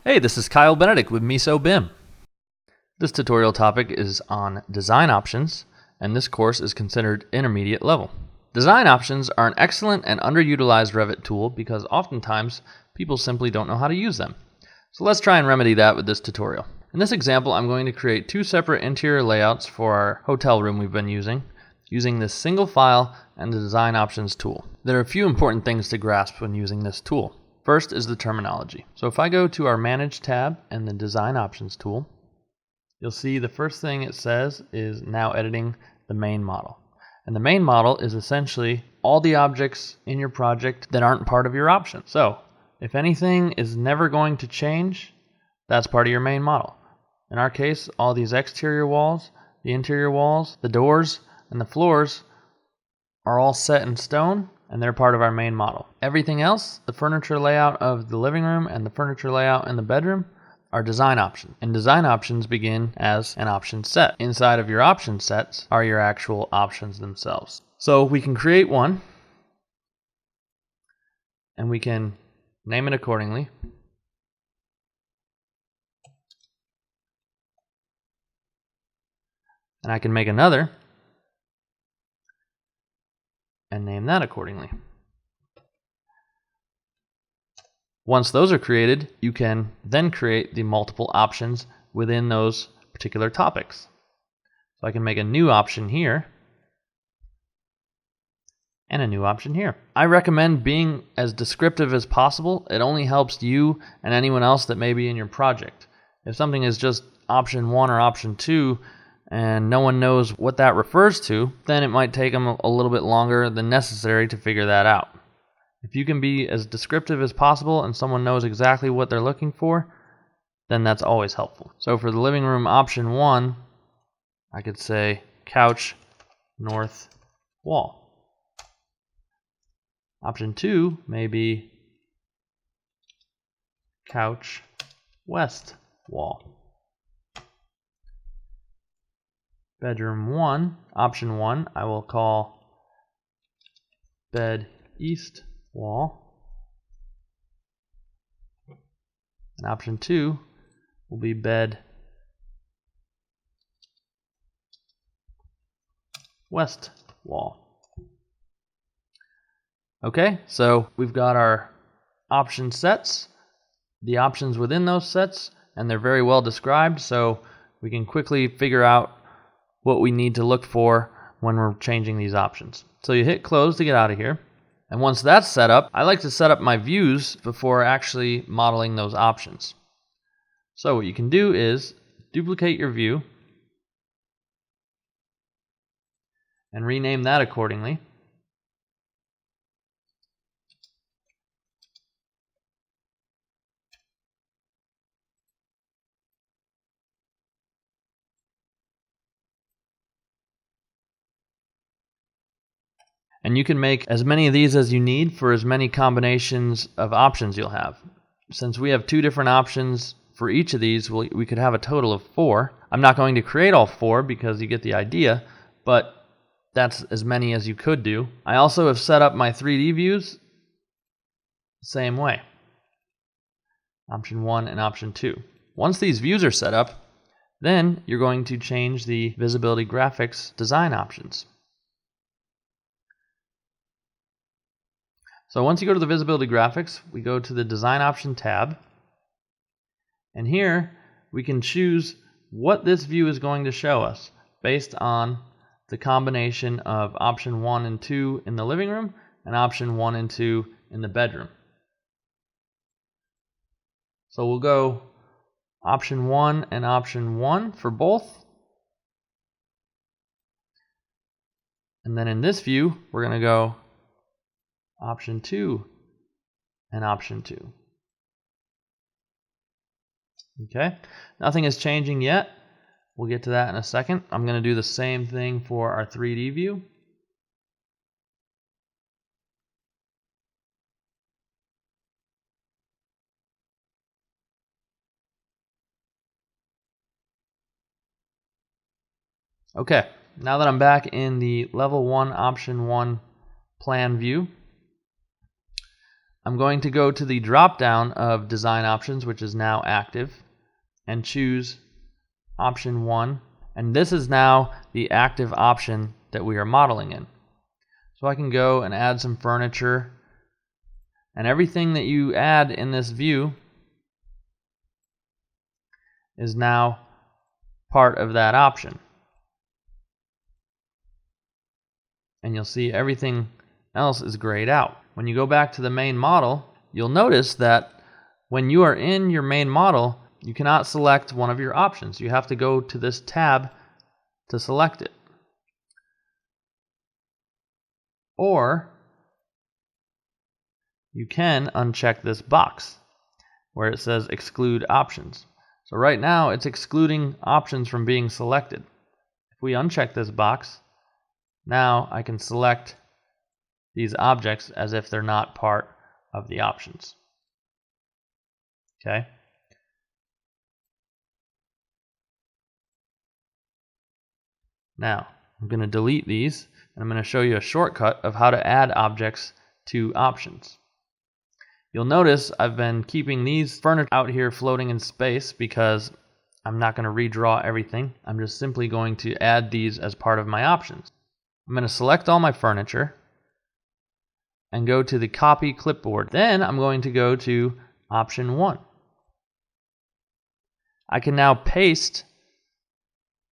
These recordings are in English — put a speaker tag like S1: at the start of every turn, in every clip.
S1: Hey, this is Kyle Benedict with MISO BIM. This tutorial topic is on design options, and this course is considered intermediate level. Design options are an excellent and underutilized Revit tool because oftentimes people simply don't know how to use them. So let's try and remedy that with this tutorial. In this example, I'm going to create two separate interior layouts for our hotel room we've been using this single file and the design options tool. There are a few important things to grasp when using this tool. First is the terminology. So if I go to our Manage tab and the Design Options tool, you'll see the first thing it says is now editing the main model. And the main model is essentially all the objects in your project that aren't part of your option. So if anything is never going to change, that's part of your main model. In our case, all these exterior walls, the interior walls, the doors, and the floors are all set in stone, and they're part of our main model. Everything else, the furniture layout of the living room and the furniture layout in the bedroom, are design options. And design options begin as an option set. Inside of your option sets are your actual options themselves. So we can create one, and we can name it accordingly. And I can make another and name that accordingly. Once those are created, you can then create the multiple options within those particular topics. So I can make a new option here and a new option here. I recommend being as descriptive as possible. It only helps you and anyone else that may be in your project. If something is just option 1 or option 2, and no one knows what that refers to, then it might take them a little bit longer than necessary to figure that out. If you can be as descriptive as possible and someone knows exactly what they're looking for, then that's always helpful. So for the living room option 1, I could say couch north wall. Option 2 may be couch west wall. Bedroom 1, option 1, I will call bed east wall. And option 2 will be bed west wall. Okay, so we've got our option sets, the options within those sets, and they're very well described, so we can quickly figure out what we need to look for when we're changing these options. So you hit close to get out of here. And once that's set up, I like to set up my views before actually modeling those options. So what you can do is duplicate your view and rename that accordingly. And you can make as many of these as you need for as many combinations of options you'll have. Since we have 2 different options for each of these, we could have a total of 4. I'm not going to create all 4 because you get the idea, but that's as many as you could do. I also have set up my 3D views the same way. Option 1 and option 2. Once these views are set up, then you're going to change the visibility graphics design options. So once you go to the visibility graphics, we go to the design option tab, and here we can choose what this view is going to show us based on the combination of option 1 and 2 in the living room and option 1 and 2 in the bedroom. So we'll go option 1 and option 1 for both. And then in this view, we're going to go option 2 and option 2. Okay, nothing is changing yet. We'll get to that in a second. I'm going to do the same thing for our 3D view. Okay, now that I'm back in the level 1 option 1 plan view, I'm going to go to the drop down of design options, which is now active, and choose option 1, and this is now the active option that we are modeling in. So I can go and add some furniture, and everything that you add in this view is now part of that option. And you'll see everything else is grayed out. When you go back to the main model, you'll notice that when you are in your main model, you cannot select one of your options. You have to go to this tab to select it. Or you can uncheck this box where it says exclude options. So right now it's excluding options from being selected. If we uncheck this box, now I can select these objects as if they're not part of the options. Okay? Now, I'm going to delete these, and I'm going to show you a shortcut of how to add objects to options. You'll notice I've been keeping these furniture out here floating in space because I'm not going to redraw everything. I'm just simply going to add these as part of my options. I'm going to select all my furniture and go to the copy clipboard. Then I'm going to go to option 1. I can now paste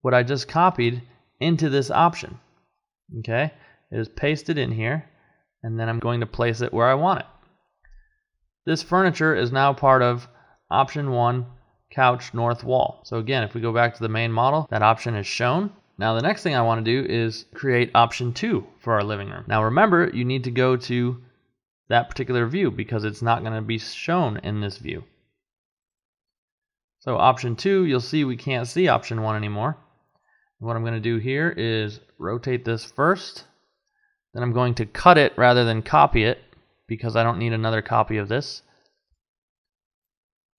S1: what I just copied into this option. Okay? It is pasted in here, and then I'm going to place it where I want it. This furniture is now part of option 1, couch north wall. So again, if we go back to the main model, that option is shown. Now the next thing I want to do is create option 2 for our living room. Now remember, you need to go to that particular view because it's not going to be shown in this view. So option 2, you'll see we can't see option 1 anymore. What I'm going to do here is rotate this first. Then I'm going to cut it rather than copy it because I don't need another copy of this.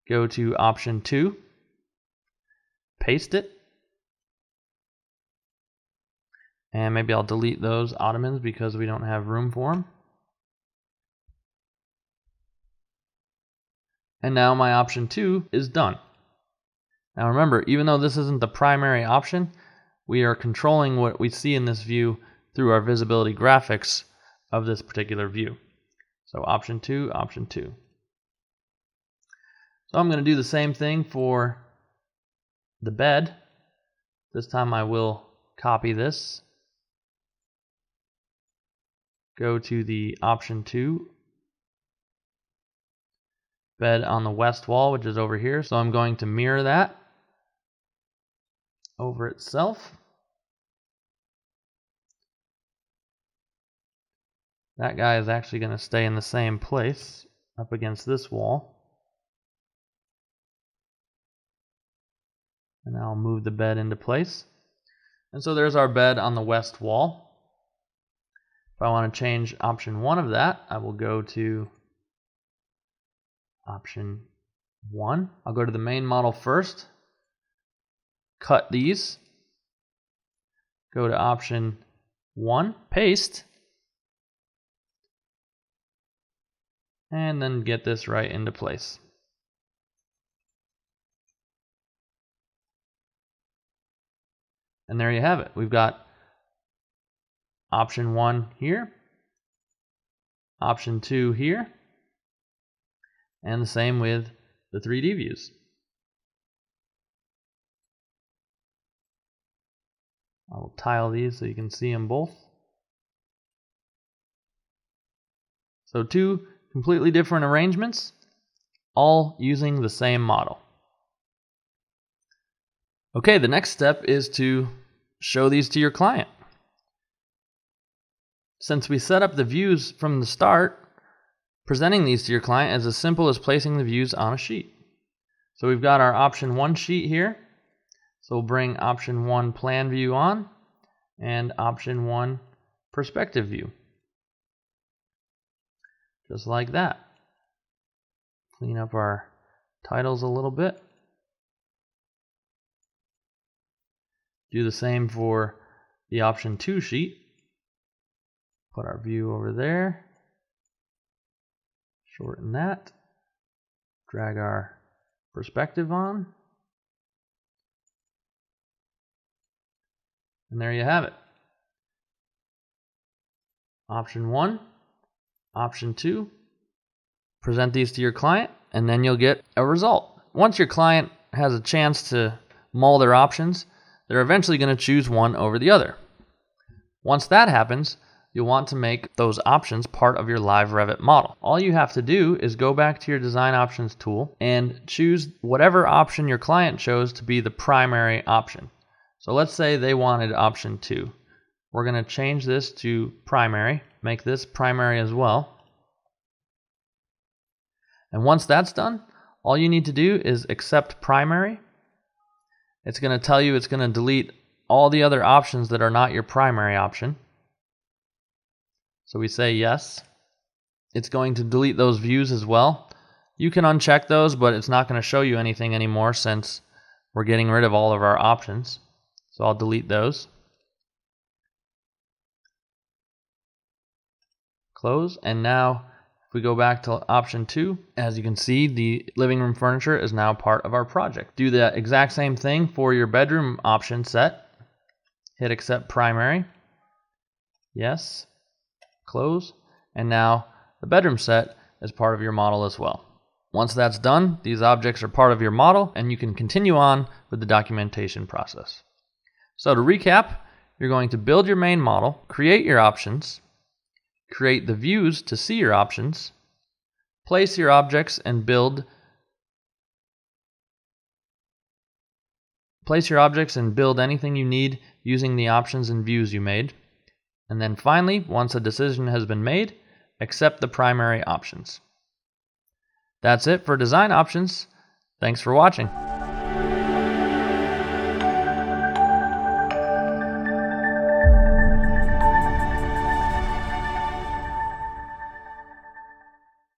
S1: Go to option 2, paste it. And maybe I'll delete those ottomans because we don't have room for them. And now my option 2 is done. Now remember, even though this isn't the primary option, we are controlling what we see in this view through our visibility graphics of this particular view. So option 2, option 2. So I'm going to do the same thing for the bed. This time I will copy this. Go to the option 2, bed on the west wall, which is over here. So I'm going to mirror that over itself. That guy is actually going to stay in the same place up against this wall. And I'll move the bed into place. And so there's our bed on the west wall. If I want to change option 1 of that, I will go to option 1. I'll go to the main model first, cut these, go to option 1, paste, and then get this right into place. And there you have it. We've got option 1 here, option 2 here, and the same with the 3D views. I will tile these so you can see them both. So 2 completely different arrangements, all using the same model. Okay, the next step is to show these to your client. Since we set up the views from the start, presenting these to your client is as simple as placing the views on a sheet. So we've got our option 1 sheet here. So we'll bring option 1 plan view on and option 1 perspective view. Just like that. Clean up our titles a little bit. Do the same for the option 2 sheet. Put our view over there. Shorten that. Drag our perspective on. And there you have it. Option 1, option 2. Present these to your client, and then you'll get a result. Once your client has a chance to mull their options, they're eventually going to choose one over the other. Once that happens, you'll want to make those options part of your live Revit model. All you have to do is go back to your design options tool and choose whatever option your client chose to be the primary option. So let's say they wanted option 2. We're going to change this to primary, make this primary as well. And once that's done, all you need to do is accept primary. It's going to tell you it's going to delete all the other options that are not your primary option. So we say yes. It's going to delete those views as well. You can uncheck those, but it's not going to show you anything anymore since we're getting rid of all of our options. So I'll delete those. Close, and now if we go back to option 2, as you can see, the living room furniture is now part of our project. Do the exact same thing for your bedroom option set. Hit accept primary. Yes. Close. And now the bedroom set is part of your model as well. Once that's done, these objects are part of your model, and you can continue on with the documentation process. So to recap, you're going to build your main model, create your options, create the views to see your options, place your objects and build anything you need using the options and views you made. And then finally, once a decision has been made, accept the primary options. That's it for design options. Thanks for watching.